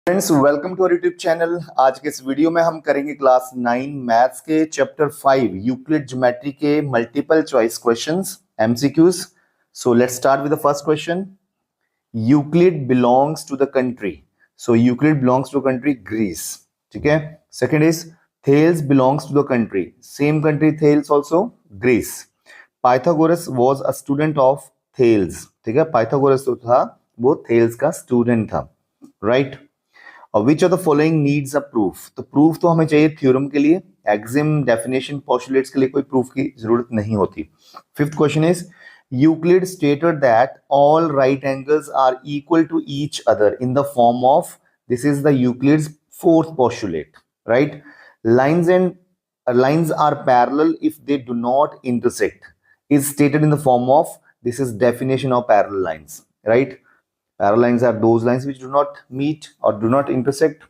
Friends welcome to our YouTube channel. आज के इस वीडियो में हम करेंगे क्लास 9 मैथ्स के चैप्टर 5 यूक्लिड ज्योमेट्री के multiple choice questions MCQs. So let's start with the first question. Euclid belongs to the country. So Euclid belongs to country Greece. ठीक है। Second is Thales belongs to the country, same country Thales also Greece. Pythagoras was a student of Thales. ठीक है, Pythagoras जो था वो Thales का student था, right. और which of the following needs a proof. तो प्रूफ तो हमें चाहिए थ्योरम के लिए, एक्सिम, डेफिनेशन, पोस्टुलेट्स के लिए कोई प्रूफ की जरूरत नहीं होती। Fifth question is Euclid stated that all right angles are equal to each other in the form of, this is the Euclid's fourth postulate, right. Lines are parallel if they do not intersect is stated in the form of, this is definition of parallel lines, right. Parallel lines are those lines which do not meet or do not intersect.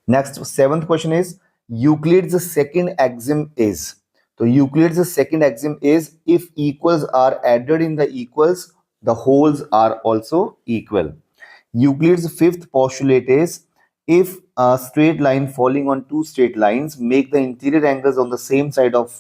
Next, seventh question is Euclid's second axiom is. So Euclid's second axiom is if equals are added in the equals, the wholes are also equal. Euclid's fifth postulate is if a straight line falling on two straight lines make the interior angles on the same side of,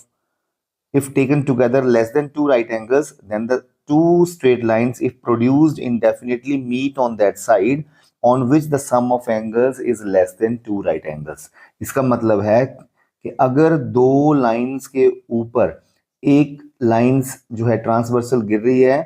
if taken together, less than two right angles, then the two straight lines if produced indefinitely meet on that side on which the sum of angles is less than two right angles. इसका मतलब है कि अगर दो lines के ऊपर एक lines जो है ट्रांसवर्सल गिर रही है,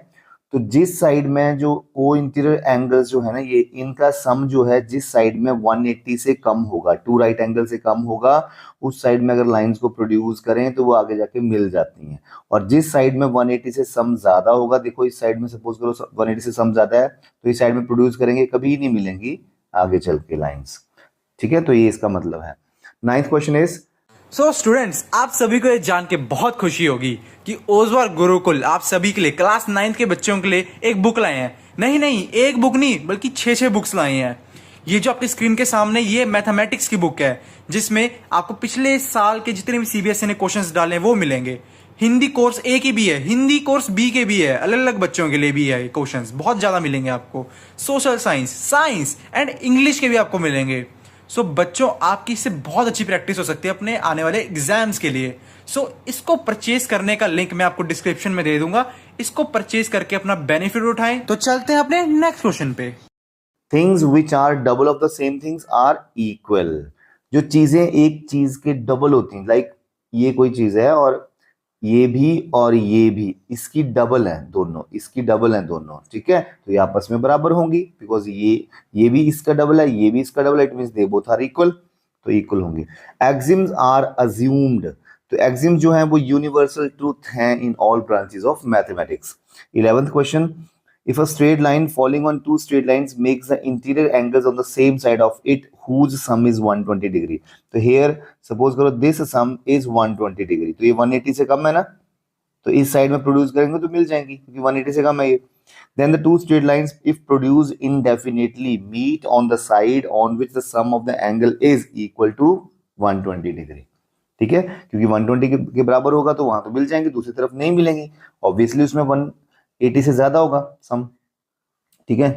तो जिस साइड में जो को इंटीरियर एंगल्स जो है ना, ये इनका सम जो है जिस साइड में 180 से कम होगा, टू राइट एंगल से कम होगा, उस साइड में अगर लाइंस को प्रोड्यूस करें तो वो आगे जाके मिल जाती हैं। और जिस साइड में 180 से सम ज्यादा होगा, देखो इस साइड में सपोज करो 180 से सम ज्यादा है, तो इस साइड में प्रोड्यूस करेंगे, कभी नहीं मिलेंगी आगे चल के लाइंस। ठीक है, तो ये इसका मतलब है। Ninth question is so students, आप सभी को ये जान के बहुत खुशी होगी कि ओजवार गुरुकुल आप सभी के लिए क्लास 9 के बच्चों के लिए एक बुक लाए हैं। नहीं, एक बुक नहीं बल्कि 6 बुक्स लाए हैं। ये जो आपकी स्क्रीन के सामने, ये मैथमेटिक्स की बुक है, जिसमें आपको पिछले साल के जितने भी सीबीएसई ने क्वेश्चंस डाले हैं वो मिलेंगे। हिंदी कोर्स ए की भी है, हिंदी कोर्स बी के भी है, अलग अलग बच्चों के लिए भी है क्वेश्चंस बहुत ज्यादा मिलेंगे आपको। Social science, science and English के भी आपको मिलेंगे। सो बच्चों, आपकी इससे बहुत अच्छी प्रैक्टिस हो सकती है अपने आने वाले एग्जाम्स के लिए। सो इसको परचेज करने का लिंक मैं आपको डिस्क्रिप्शन में दे दूंगा। इसको परचेज करके अपना बेनिफिट उठाएं। तो चलते हैं अपने नेक्स्ट क्वेश्चन पे। Things which are double of the same things are equal. जो चीजें एक चीज के डबल होती हैं, लाइक ये कोई चीज है और ये भी और ये भी इसकी डबल है दोनों, इसकी डबल है दोनों, ठीक है, तो ये आपस में बराबर होंगी, बिकॉज ये भी इसका डबल है, ये भी इसका डबल है, it means they both are equal, तो इक्वल होंगी। Axioms are assumed. तो एक्सिम जो है वो यूनिवर्सल ट्रूथ है in all branches of mathematics. 11th question, if a straight line falling on two straight lines makes the interior angles on the same side of it whose sum is 120 degree. तो here suppose करो this sum is 120 degree, तो ये 180 से कम है ना, तो इस side में प्रोड्यूस करेंगे तो मिल जाएंगी क्योंकि 180 से कम है ये। Then the two straight lines if produced indefinitely meet on the side on which the sum of the angle is equal to 120 degree. ठीक है, क्योंकि 120 के बराबर होगा तो वहां तो मिल जाएंगे, दूसरी तरफ नहीं मिलेंगे, ऑब्वियसली उसमें 180 से ज्यादा होगा सम। ठीक है।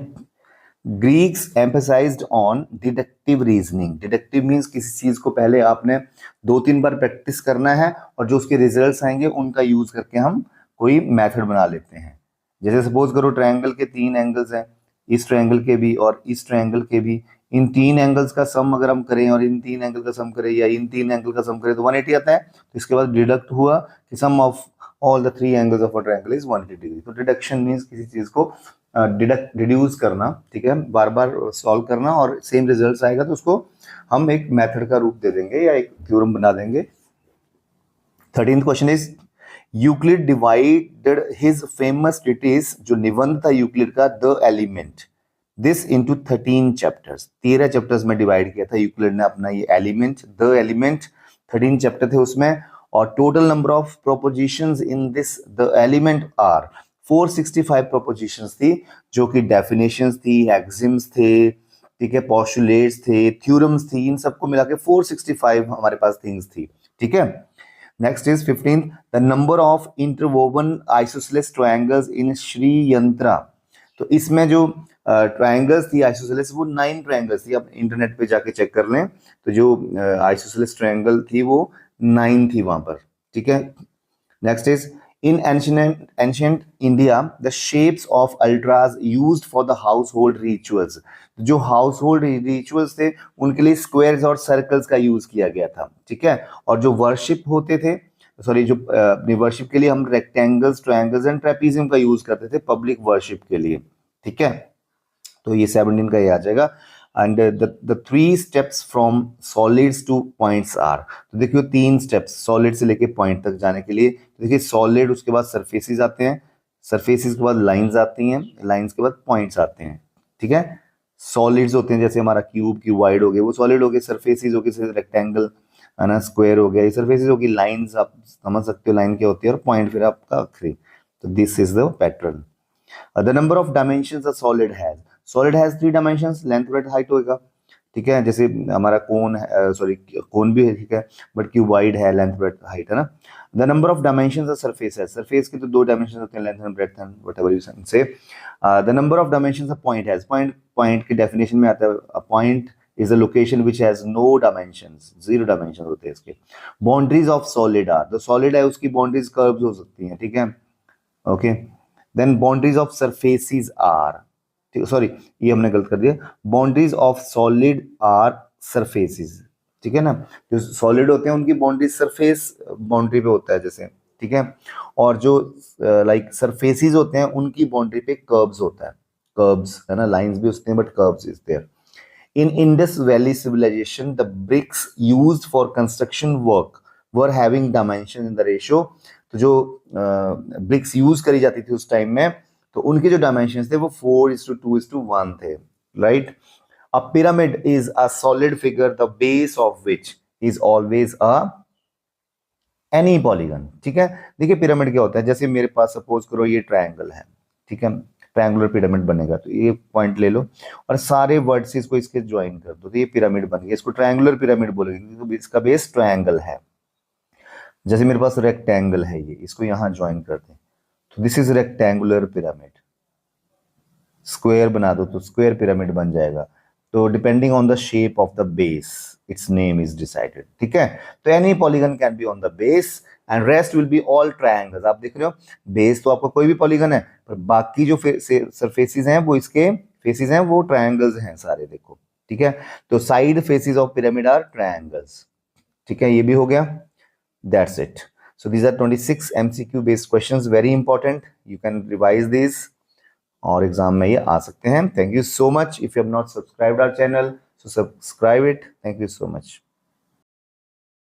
Greeks emphasised on deductive reasoning. Deductive means किसी चीज को पहले आपने 2-3 बार प्रैक्टिस करना है और जो उसके रिजल्ट्स आएंगे उनका यूज करके हम कोई मेथड बना लेते हैं। जैसे सपोज करो ट्रायंगल के 3 एंगल्स हैं, इस ट्रायंगल के भी और इस ट्रायंगल के भी, इन 3 एंगल्स का सम अगर हम करें और इन 3 एंगल का सम करें या इन 3 एंगल का सम करें तो 180 आता है। तो इसके बाद डिडक्ट हुआ कि sum of all the 3 angles of a triangle is 180 degree. तो डिडक्शन मींस किसी चीज को डिड्यूस करना, ठीक है, बार बार सॉल्व करना और सेम रिजल्ट्स आएगा तो उसको हम एक मेथड का रूप दे देंगे या एक थ्योरम बना देंगे। 13th question is Euclid divided his famous treatise, जो निबंध था यूक्लिड का, the element, this into 13 chapters. 13 chapters में डिवाइड किया था यूक्लिड ने अपना ये एलिमेंट, द एलिमेंट। 13 चैप्टर थे उसमें और total number of propositions in this the element are 465 propositions थी, जो कि डेफिनेशंस थी, एक्सिम्स थे, ठीक है, पोस्टुलेट्स थे, थ्योरम्स थी, इन सबको मिला के 465 हमारे पास थिंग्स थी। ठीक है। Next is 15th, the number of interwoven isosceles triangles in Shri yantra. तो इसमें जो ट्राइंगल्स थी आइसोसेलेस, वो 9 ट्राइंगल्स थी। आप इंटरनेट पे जाके चेक कर लें तो जो आइसोसेलेस ट्राइंगल थी वो 9 थी वहां पर, ठीक है। Next is in ancient India the shapes of altars used for the house hold rituals. जो हाउस होल्ड रिचुअल्स थे उनके लिए स्क्वायर्स और सर्कल्स का यूज किया गया था, ठीक है। और जो वर्शिप होते थे, सॉरी, जो अपनी वर्शिप के लिए हम रेक्टेंगल्स, ट्रायंगल्स एंड ट्रेपीजियम का यूज करते थे पब्लिक वर्शिप के लिए, ठीक है। तो ये 17 का ये आ जाएगा। And the 3 steps from solids to points are. तो देखियो 3 स्टेप्स सॉलिड से लेके पॉइंट तक जाने के लिए। तो देखिए सॉलिड, उसके बाद सरफेसेस आते हैं, सरफेसेस के बाद लाइंस आती हैं, लाइंस के बाद पॉइंट्स आते हैं, ठीक है। सॉलिड्स होते हैं जैसे हमारा क्यूबाइड हो गए, वो सॉलिड हो गए। सरफेसेस हो गए, रेक्टेंगल है ना, स्क्वायर हो गया, ये सरफेसेस होगी। लाइंस आप समझ सकते हो लाइन क्या होती है, और पॉइंट फिर आपका आखिरी। तो this is the pattern. The number of dimensions a solid has, solid has 3 dimensions, length breadth height होगा, ठीक है। जैसे हमारा कोन, सॉरी कोन भी है, ठीक है, बट क्यूबाइड है, लेंथ ब्रेड्थ हाइट है ना। The number of dimensions a surface है, सरफेस के तो 2 डायमेंशंस होते हैं, length and breadth and whatever you say. The number of dimensions a point has, point की डेफिनेशन में आता है a point is a location which has no dimensions, 0 dimensions होते हैं इसके। बाउंड्रीज ऑफ सॉलिड आर, तो सॉलिड है उसकी बाउंड्रीज कर्व्स हो सकती हैं, ठीक है, okay. Then boundaries of surfaces are, sorry ये हमने गलत कर दिया, boundaries of solid are surfaces, ठीक है ना। जो सॉलिड होते हैं उनकी बाउंड्री सरफेस बाउंड्री पे होता है जैसे, ठीक है। और जो लाइक सरफेसेस होते हैं उनकी बाउंड्री पे कर्व्स होता है, कर्व्स है ना, लाइंस भी होते हैं but curves is there. In Indus Valley civilization, the bricks used for construction work were having dimension in the ratio. तो जो ब्रिक्स यूज करी जाती थी उस टाइम में, तो उनके जो डायमेंशन थे वो 4:2:1 थे, right. A pyramid is a solid figure the base of which is always a any polygon, ठीक है। देखिए पिरामिड क्या होता है, जैसे मेरे पास सपोज करो ये ट्रायंगल है, ठीक है, ट्रायंगुलर पिरामिड बनेगा। तो ये पॉइंट ले लो और सारे वर्टिसेस को इसके ज्वाइन कर दो, तो ये पिरामिड बन गया। इसको ट्रायंगुलर पिरामिड बोलेंगे क्योंकि इसका बेस ट्रायंगल है। जैसे मेरे पास रेक्टेंगल है, ये इसको यहां ज्वाइन कर दें, तो this is rectangular pyramid. Square बना दो तो स्क्वायर पिरामिड बन जाएगा। तो depending on the shape of the base it's name is decided, ठीक है। तो any polygon can be on the base and rest will be all triangles. आप देख रहे हो बेस तो आपका कोई भी पॉलीगन है, पर बाकी जो सरफेसेस हैं वो इसके फेसेस हैं, वो ट्रायंगल्स हैं सारे, देखो, ठीक है। तो side faces of pyramid are triangles, ठीक है। ये भी हो गया, that's it. So these are 26 MCQ based questions, very important. You can revise these और एग्जाम में ये आ सकते हैं। Thank you so much. If you have not subscribed our channel, so subscribe it. Thank you so much.